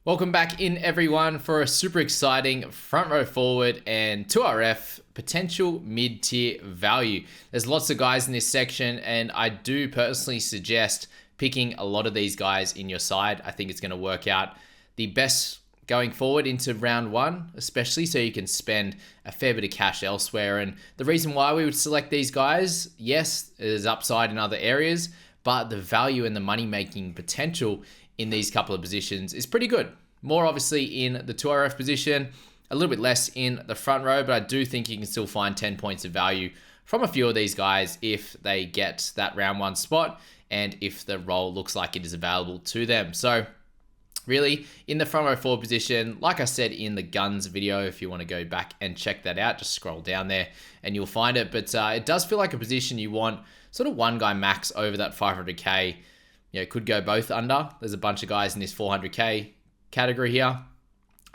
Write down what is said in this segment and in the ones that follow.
Welcome back in, everyone, for a super exciting front row forward and 2RF potential mid-tier value. There's lots of guys in this section, and I do personally suggest picking a lot of these guys in your side. I think it's going to work out the best going forward into round one, especially so you can spend a fair bit of cash elsewhere. And the reason why we would select these guys, yes, there's upside in other areas, but the value and the money-making potential in these couple of positions is pretty good. More obviously in the 2RF position, a little bit less in the front row, but I do think you can still find 10 points of value from a few of these guys if they get that round one spot and if the role looks like it is available to them. So really, in the front row forward position, like I said in the guns video, if you want to go back and check that out, just scroll down there and you'll find it. But it does feel like a position you want sort of one guy max over that 500k. You know, could go both under. There's a bunch of guys in this 400k category here,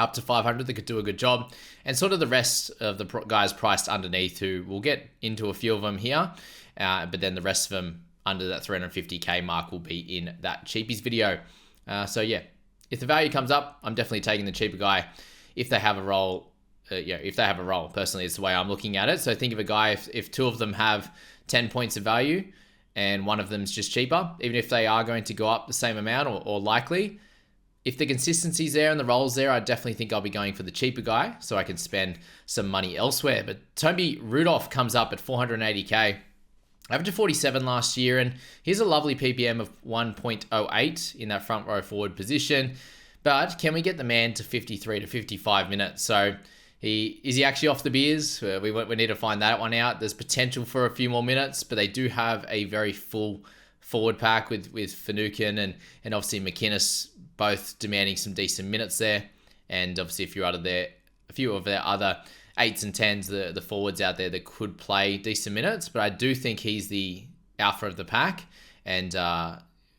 up to 500 that could do a good job. And sort of the rest of the guys priced underneath, who we'll get into a few of them here. But then the rest of them under that 350k mark will be in that cheapies video. So yeah, if the value comes up, I'm definitely taking the cheaper guy if they have a role. If they have a role, personally, it's the way I'm looking at it. So think of a guy, if two of them have 10 points of value and one of them's just cheaper, even if they are going to go up the same amount or likely, if the consistency's there and the role's there, I definitely think I'll be going for the cheaper guy so I can spend some money elsewhere. But Toby Rudolph comes up at 480k, average of 47 last year, and here's a lovely PPM of 1.08 in that front row forward position. But can we get the man to 53 to 55 minutes? So is he actually off the beers? We need to find that one out. There's potential for a few more minutes, but they do have a very full forward pack with Finucane and obviously McInnes, both demanding some decent minutes there. And obviously a few of their other 8s and 10s, the forwards out there that could play decent minutes. But I do think he's the alpha of the pack, and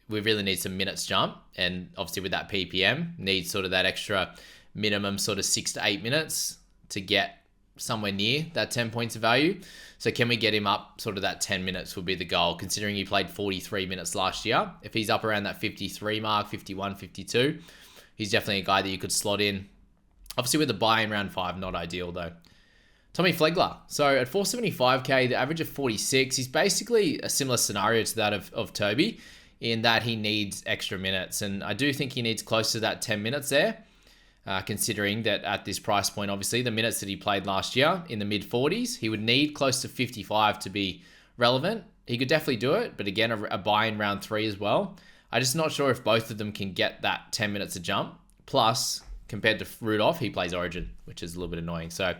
we really need some minutes jump. And obviously with that PPM, needs sort of that extra minimum sort of 6 to 8 minutes to get somewhere near that 10 points of value. So can we get him up sort of that 10 minutes would be the goal, considering he played 43 minutes last year. If he's up around that 53 mark, 51, 52, he's definitely a guy that you could slot in. Obviously with the buy in round 5, not ideal though. Tommy Flegler. So at 475k, the average of 46, he's basically a similar scenario to that of Toby in that he needs extra minutes. And I do think he needs close to that 10 minutes there. Considering that at this price point, obviously, the minutes that he played last year in the mid-40s, he would need close to 55 to be relevant. He could definitely do it, but again, a buy in round 3 as well. I'm just not sure if both of them can get that 10 minutes of jump. Plus, compared to Rudolph, he plays Origin, which is a little bit annoying. So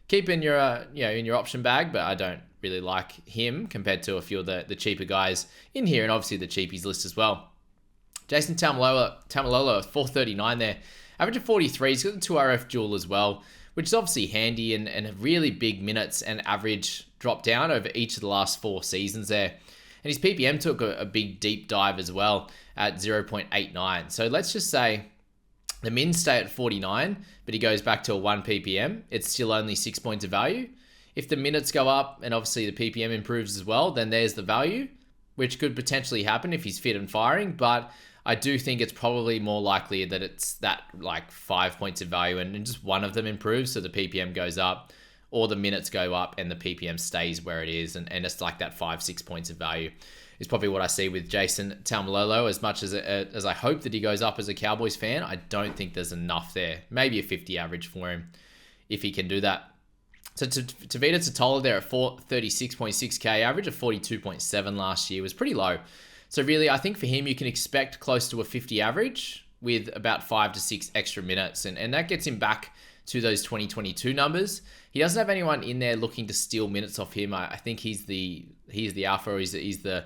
keep in your in your option bag, but I don't really like him compared to a few of the cheaper guys in here, and obviously the cheapies list as well. Jason Taumalolo, 439 there. Average of 43, he's got the 2RF dual as well, which is obviously handy and really big minutes and average drop down over each of the last 4 seasons there. And his PPM took a big deep dive as well at 0.89. So let's just say the mins stay at 49, but he goes back to a 1 PPM. It's still only 6 points of value. If the minutes go up and obviously the PPM improves as well, then there's the value, which could potentially happen if he's fit and firing. But I do think it's probably more likely that it's that like 5 points of value and just one of them improves, so the PPM goes up, or the minutes go up and the PPM stays where it is, and it's like that 5-6 points of value is probably what I see with Jason Taumalolo. As much as I hope that he goes up as a Cowboys fan, I don't think there's enough there. Maybe a 50 average for him if he can do that. So Tavita Totola there at 436.6k, average of 42.7 last year was pretty low. So really, I think for him, you can expect close to a 50 average with about 5 to 6 extra minutes. And that gets him back to those 2022 numbers. He doesn't have anyone in there looking to steal minutes off him. I think he's the alpha. He's the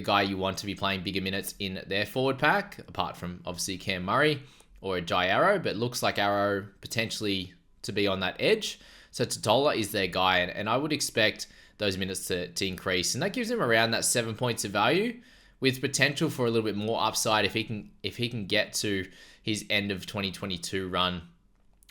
guy you want to be playing bigger minutes in their forward pack, apart from obviously Cam Murray or a Jai Arrow, but looks like Arrow potentially to be on that edge. So Totola is their guy, and I would expect those minutes to increase, and that gives him around that 7 points of value with potential for a little bit more upside if he can get to his end of 2022 run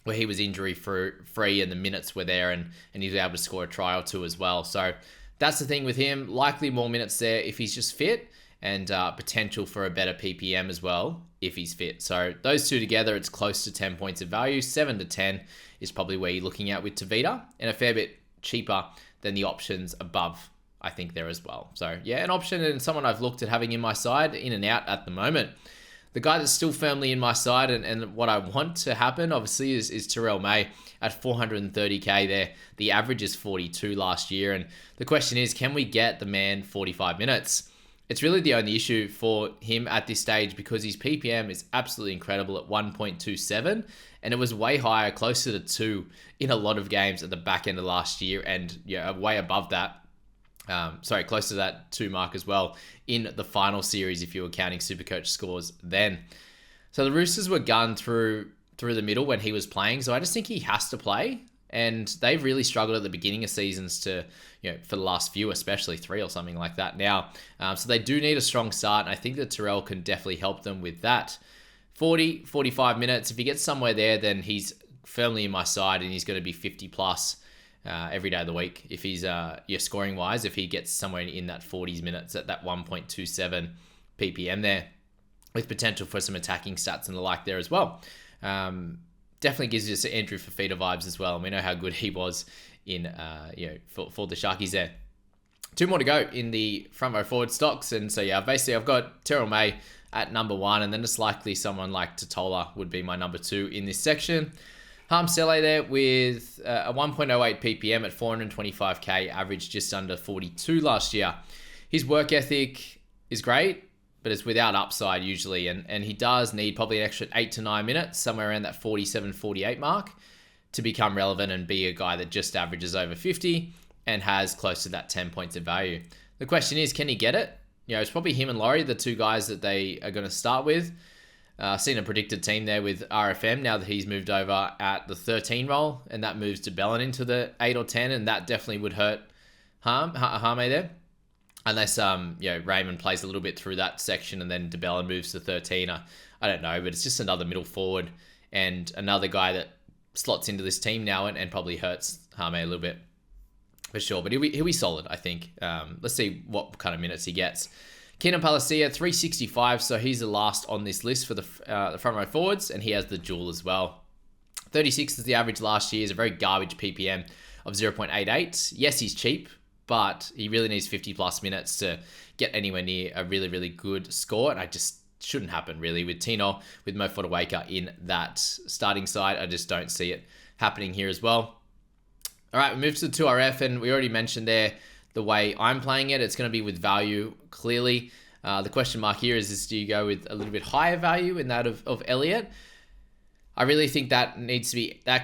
where he was injury free and the minutes were there and he was able to score a try or two as well. So that's the thing with him, likely more minutes there if he's just fit, and potential for a better PPM as well if he's fit. So those two together, it's close to 10 points of value. 7 to 10 is probably where you're looking at with Tavita, and a fair bit cheaper than the options above, I think, there as well. So yeah, an option and someone I've looked at having in my side, in and out at the moment. The guy that's still firmly in my side and what I want to happen, obviously, is Terrell May at 430k there. The average is 42 last year. And the question is, can we get the man 45 minutes? It's really the only issue for him at this stage because his PPM is absolutely incredible at 1.27. And it was way higher, closer to 2 in a lot of games at the back end of last year. And yeah, way above that. Close to that 2 mark as well in the final series if you were counting Supercoach scores then. So the Roosters were gunned through the middle when he was playing, so I just think he has to play, and they've really struggled at the beginning of seasons to, for the last few, especially 3 or something like that now. So they do need a strong start, and I think that Terrell can definitely help them with that. 40, 45 minutes, if he gets somewhere there, then he's firmly in my side and he's going to be 50 plus every day of the week. If he's scoring wise, if he gets somewhere in that 40s minutes at that 1.27 ppm there, with potential for some attacking stats and the like there as well. Definitely gives us Andrew Fafita vibes as well, and we know how good he was in for the Sharkies there. 2 more to go in the front row forward stocks, and so yeah, basically I've got Terrell May at number 1, and then it's likely someone like Totola would be my number 2 in this section. Harm Sele there with a 1.08 ppm at 425k, average just under 42 last year. His work ethic is great, but it's without upside usually, and he does need probably an extra 8 to 9 minutes, somewhere around that 47, 48 mark, to become relevant and be a guy that just averages over 50 and has close to that 10 points of value. The question is, can he get it? It's probably him and Laurie, the 2 guys that they are going to start with. Seen a predicted team there with RFM now that he's moved over at the 13 role, and that moves DeBellin into the 8 or 10, and that definitely would hurt Harme there. Unless Raymond plays a little bit through that section and then DeBellin moves to 13. I don't know, but it's just another middle forward and another guy that slots into this team now and probably hurts Harme a little bit for sure. But he'll be solid, I think. Let's see what kind of minutes he gets. Keenan Palacia, 365, so he's the last on this list for the front row forwards, and he has the dual as well. 36 is the average last year, is a very garbage PPM of 0.88. Yes, he's cheap, but he really needs 50 plus minutes to get anywhere near a really, really good score, and I just shouldn't happen really with Tino, with Mo Fodawaker in that starting side. I just don't see it happening here as well. All right, we move to the 2RF, and we already mentioned there the way I'm playing it. It's going to be with value, clearly. The question mark here is do you go with a little bit higher value in that of Elliott? I really think that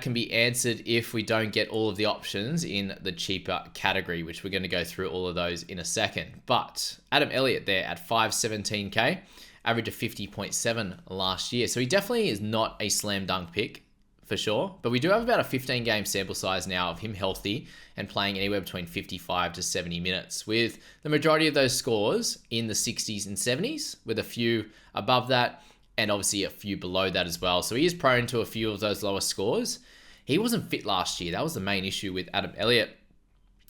can be answered if we don't get all of the options in the cheaper category, which we're going to go through all of those in a second. But Adam Elliott there at 517k, average of 50.7 last year. So he definitely is not a slam dunk pick for sure. But we do have about a 15 game sample size now of him healthy and playing anywhere between 55 to 70 minutes, with the majority of those scores in the 60s and 70s, with a few above that and obviously a few below that as well. So he is prone to a few of those lower scores. He wasn't fit last year. That was the main issue with Adam Elliott.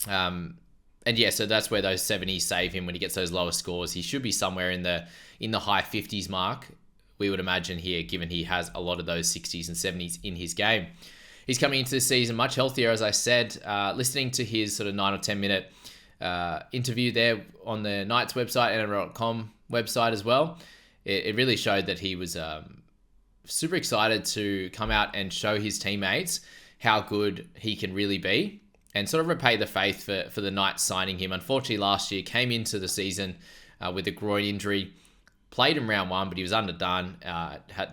And yeah, so that's where those 70s save him when he gets those lower scores. He should be somewhere in the high 50s mark, we would imagine here, given he has a lot of those 60s and 70s in his game. He's coming into this season much healthier, as I said. Listening to his sort of 9 or 10 minute interview there on the Knights website, NRL.com website as well, it really showed that he was super excited to come out and show his teammates how good he can really be and sort of repay the faith for the Knights signing him. Unfortunately, last year came into the season with a groin injury. Played in round 1, but he was underdone,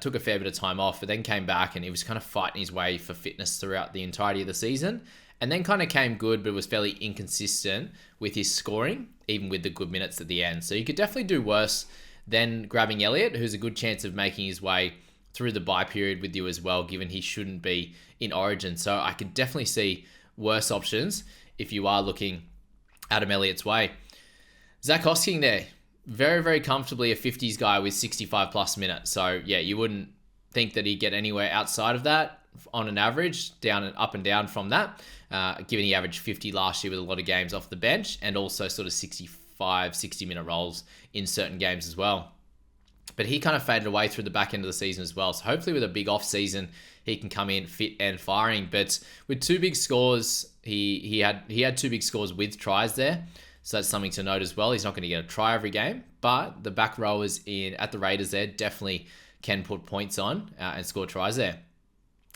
took a fair bit of time off, but then came back and he was kind of fighting his way for fitness throughout the entirety of the season, and then kind of came good, but was fairly inconsistent with his scoring, even with the good minutes at the end. So you could definitely do worse than grabbing Elliott, who's a good chance of making his way through the bye period with you as well, given he shouldn't be in Origin. So I could definitely see worse options if you are looking Adam Elliott's way. Zach Hosking there. Very, very comfortably a 50s guy with 65 plus minutes. So yeah, you wouldn't think that he'd get anywhere outside of that on an average, down and up and down from that, given he averaged 50 last year with a lot of games off the bench, and also sort of 55, 60-minute roles in certain games as well. But he kind of faded away through the back end of the season as well. So hopefully with a big off season, he can come in fit and firing. But with two big scores, he had two big scores with tries there. So that's something to note as well. He's not going to get a try every game, but the back rowers at the Raiders there definitely can put points on and score tries there.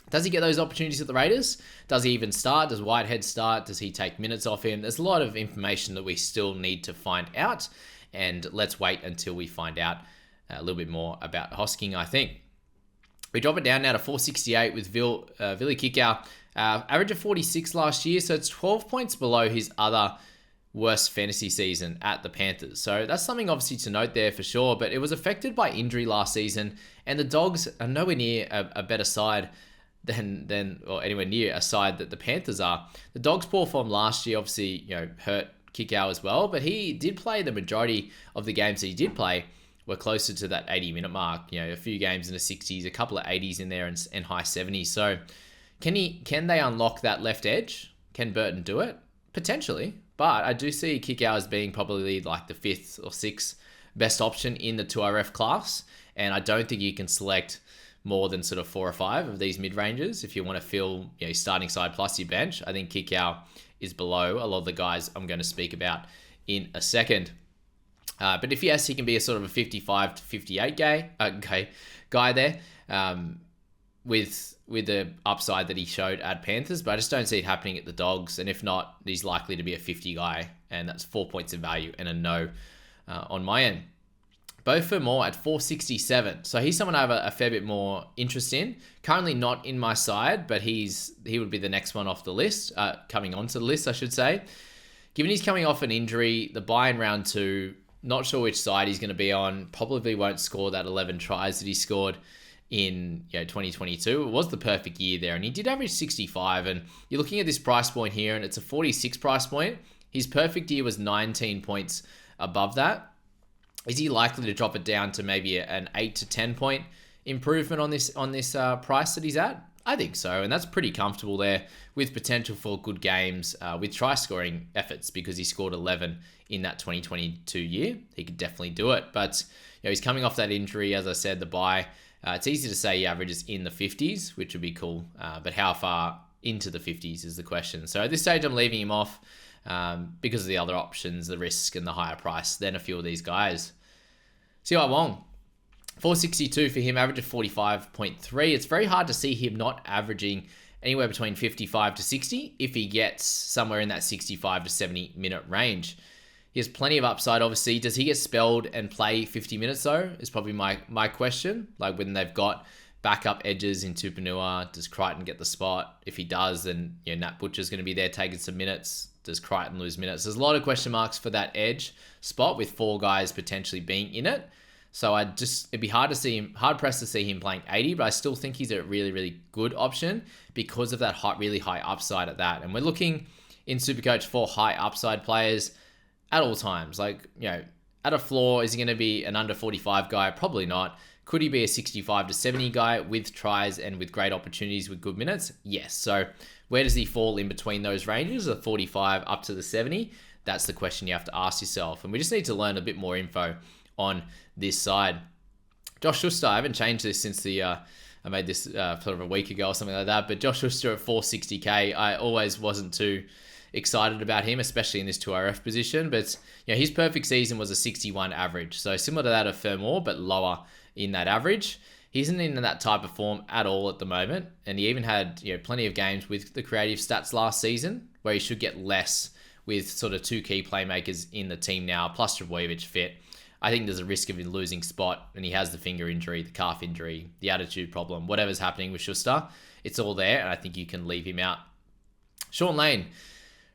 Does he get those opportunities at the Raiders? Does he even start? Does Whitehead start? Does he take minutes off him? There's a lot of information that we still need to find out, and let's wait until we find out a little bit more about Hosking, I think. We drop it down now to 468 with Vili Kikau. Average of 46 last year, so it's 12 points below his other worst fantasy season at the Panthers. So that's something obviously to note there for sure, but it was affected by injury last season, and the Dogs are nowhere near a better side than or anywhere near a side that the Panthers are. The Dogs' poor form last year obviously, hurt Kikau as well, but he did play the majority of the games that he did play were closer to that 80-minute mark. A few games in the 60s, a couple of 80s in there, and high 70s. So can they unlock that left edge? Can Burton do it? Potentially. But I do see Kikau as being probably like the 5th or 6th best option in the 2RF class. And I don't think you can select more than sort of 4 or 5 of these mid-ranges if you want to fill starting side plus your bench. I think Kikau is below a lot of the guys I'm going to speak about in a second. But if yes, he can be a sort of a 55 to 58 guy there with the upside that he showed at Panthers. But I just don't see it happening at the Dogs. And if not, he's likely to be a 50 guy. And that's 4 points of value and a no on my end. Beau Fermor at 467. So he's someone I have a fair bit more interest in. Currently not in my side, but he would be the next one off the list, coming onto the list, I should say. Given he's coming off an injury, the bye in round 2, not sure which side he's going to be on. Probably won't score that 11 tries that he scored in 2022. It was the perfect year there, and he did average 65. And you're looking at this price point here, and it's a 46 price point. His perfect year was 19 points above that. Is he likely to drop it down to maybe an 8 to 10 point improvement on this price that he's at? I think so, and that's pretty comfortable there with potential for good games with try-scoring efforts because he scored 11 in that 2022 year. He could definitely do it, but he's coming off that injury. As I said, the bye. It's easy to say he averages in the 50s, which would be cool, but how far into the 50s is the question. So at this stage, I'm leaving him off because of the other options, the risk and the higher price than a few of these guys. Siwai Wong. 462 for him, average of 45.3. It's very hard to see him not averaging anywhere between 55 to 60 if he gets somewhere in that 65 to 70 minute range. He has plenty of upside, obviously. Does he get spelled and play 50 minutes, though, is probably my question. Like when they've got backup edges in Tupanua, does Crichton get the spot? If he does, then Nat Butcher's going to be there taking some minutes. Does Crichton lose minutes? There's a lot of question marks for that edge spot with 4 guys potentially being in it. So it'd be hard pressed to see him playing 80, but I still think he's a really, really good option because of that really high upside at that. And we're looking in Supercoach for high upside players at all times. Like, at a floor, is he going to be an under 45 guy? Probably not. Could he be a 65 to 70 guy with tries and with great opportunities with good minutes? Yes. So where does he fall in between those ranges of 45 up to the 70? That's the question you have to ask yourself. And we just need to learn a bit more info on this side. Josh Schuster, I haven't changed this since I made this sort of a week ago or something like that, but Josh Schuster at 460k, I always wasn't too excited about him, especially in this 2RF position, but his perfect season was a 61 average, so similar to that of Fermor, but lower in that average. He isn't in that type of form at all at the moment, and he even had plenty of games with the creative stats last season where he should get less with sort of 2 key playmakers in the team now, plus Trbojevic fit. I think there's a risk of him losing spot, and he has the finger injury, the calf injury, the attitude problem, whatever's happening with Schuster, it's all there, and I think you can leave him out. Sean Lane,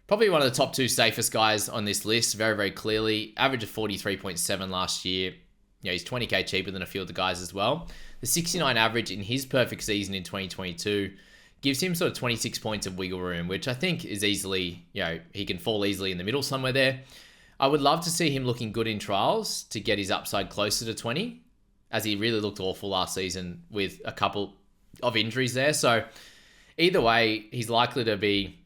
probably one of the top 2 safest guys on this list, very, very clearly. Average of 43.7 last year. He's 20k cheaper than a few of the guys as well. The 69 average in his perfect season in 2022 gives him sort of 26 points of wiggle room, which I think is easily, he can fall easily in the middle somewhere there. I would love to see him looking good in trials to get his upside closer to 20, as he really looked awful last season with a couple of injuries there. So either way, he's likely to be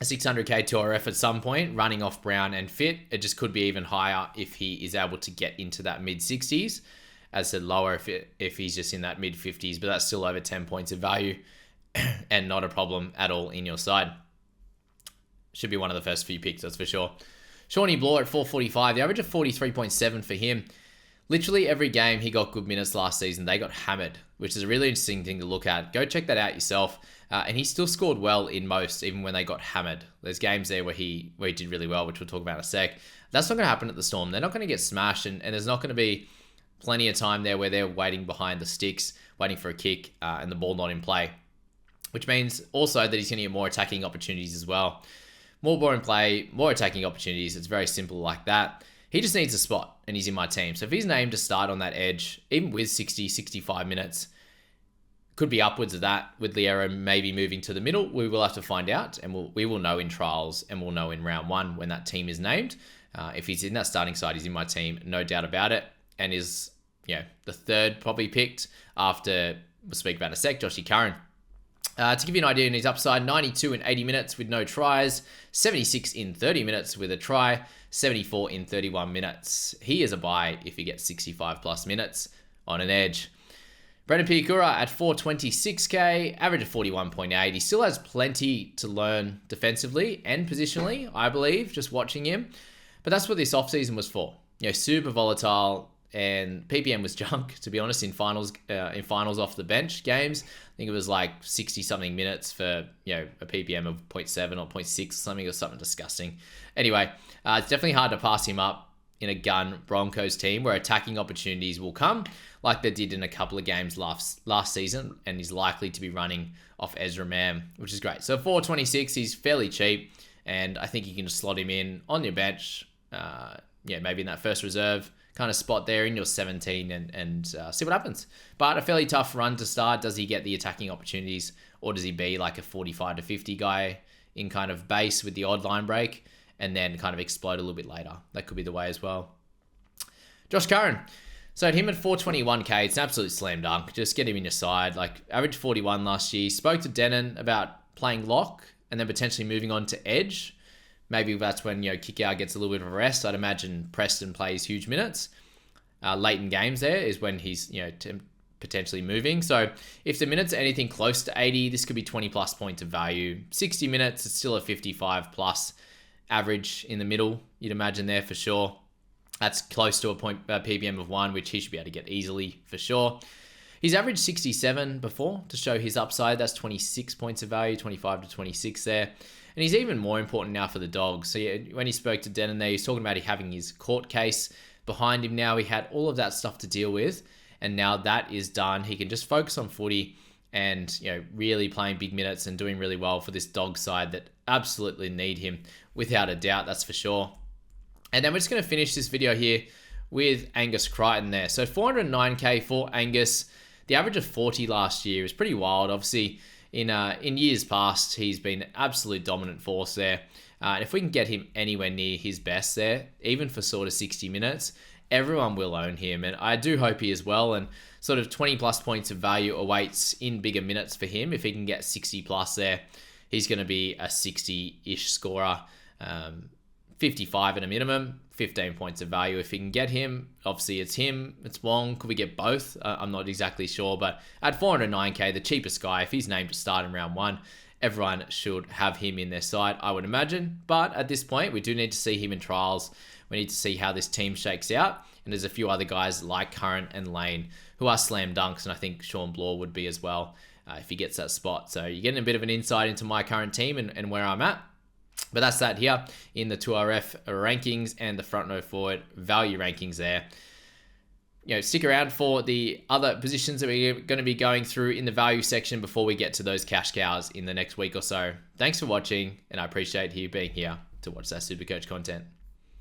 a 600k 2RF at some point, running off Brown and fit. It just could be even higher if he is able to get into that mid 60s. As I said, lower if he's just in that mid 50s, but that's still over 10 points of value and not a problem at all in your side. Should be one of the first few picks, that's for sure. Shawnee Bloor at 445, the average of 43.7 for him. Literally every game he got good minutes last season. They got hammered, which is a really interesting thing to look at. Go check that out yourself. And he still scored well in most, even when they got hammered. There's games there where he did really well, which we'll talk about in a sec. That's not going to happen at the Storm. They're not going to get smashed, and there's not going to be plenty of time there where they're waiting behind the sticks, waiting for a kick, and the ball not in play. Which means also that he's going to get more attacking opportunities as well. More ball in play, more attacking opportunities. It's very simple like that. He just needs a spot, and he's in my team. So if he's named to start on that edge, even with 60, 65 minutes, could be upwards of that, with Liero maybe moving to the middle. We will have to find out, and we will know in trials, and we'll know in round one when that team is named. If he's in that starting side, he's in my team, no doubt about it, and is the third probably picked after, we'll speak about in a sec, Joshy Curran. To give you an idea in his upside, 92 in 80 minutes with no tries, 76 in 30 minutes with a try, 74 in 31 minutes. He is a buy if he gets 65 plus minutes on an edge. Brendan Piakura at 426k, average of 41.8. He still has plenty to learn defensively and positionally, I believe, just watching him. But that's what this offseason was for. Super volatile, and PPM was junk, to be honest, in finals off the bench games. I think it was like 60 something minutes for a PPM of 0.7 or 0.6 or something disgusting. Anyway, it's definitely hard to pass him up in a gun Broncos team where attacking opportunities will come, like they did in a couple of games last season, and he's likely to be running off Ezra Mam, which is great. So 426, he's fairly cheap, and I think you can just slot him in on your bench, maybe in that first reserve kind of spot there in your 17 and see what happens. But a fairly tough run to start. Does he get the attacking opportunities, or does he be like a 45 to 50 guy in kind of base with the odd line break and then kind of explode a little bit later? That could be the way as well. Josh Curran. So at him at 421k, it's an absolute slam dunk. Just get him in your side. Like average 41 last year. Spoke to Denon about playing lock and then potentially moving on to edge. Maybe that's when Kickout gets a little bit of a rest. I'd imagine Preston plays huge minutes. Late in games there is when he's potentially moving. So if the minutes are anything close to 80, this could be 20 plus points of value. 60 minutes, it's still a 55 plus average in the middle. You'd imagine there for sure. That's close to a PPM of 1, which he should be able to get easily for sure. He's averaged 67 before to show his upside. That's 26 points of value, 25 to 26 there. And he's even more important now for the Dogs. So when he spoke to Denon there, he's talking about having his court case behind him now. He had all of that stuff to deal with, and now that is done. He can just focus on footy and really playing big minutes and doing really well for this Dog side that absolutely need him, without a doubt, that's for sure. And then we're just going to finish this video here with Angus Crichton there. So 409k for Angus. The average of 40 last year is pretty wild. Obviously, in years past, he's been an absolute dominant force there. And if we can get him anywhere near his best there, even for sort of 60 minutes, everyone will own him. And I do hope he is well. And sort of 20 plus points of value awaits in bigger minutes for him. If he can get 60 plus there, he's going to be a 60-ish scorer. 55 at a minimum, 15 points of value. If he can get him, obviously it's him, it's Wong. Could we get both? I'm not exactly sure, but at 409k, the cheapest guy, if he's named to start in round 1, everyone should have him in their side, I would imagine. But at this point, we do need to see him in trials. We need to see how this team shakes out. And there's a few other guys like Curran and Lane who are slam dunks, and I think Sean Bloor would be as well if he gets that spot. So you're getting a bit of an insight into my current team and where I'm at. But that's that here in the 2RF rankings and the front row forward value rankings there. Stick around for the other positions that we're going to be going through in the value section before we get to those cash cows in the next week or so. Thanks for watching, and I appreciate you being here to watch that Supercoach content.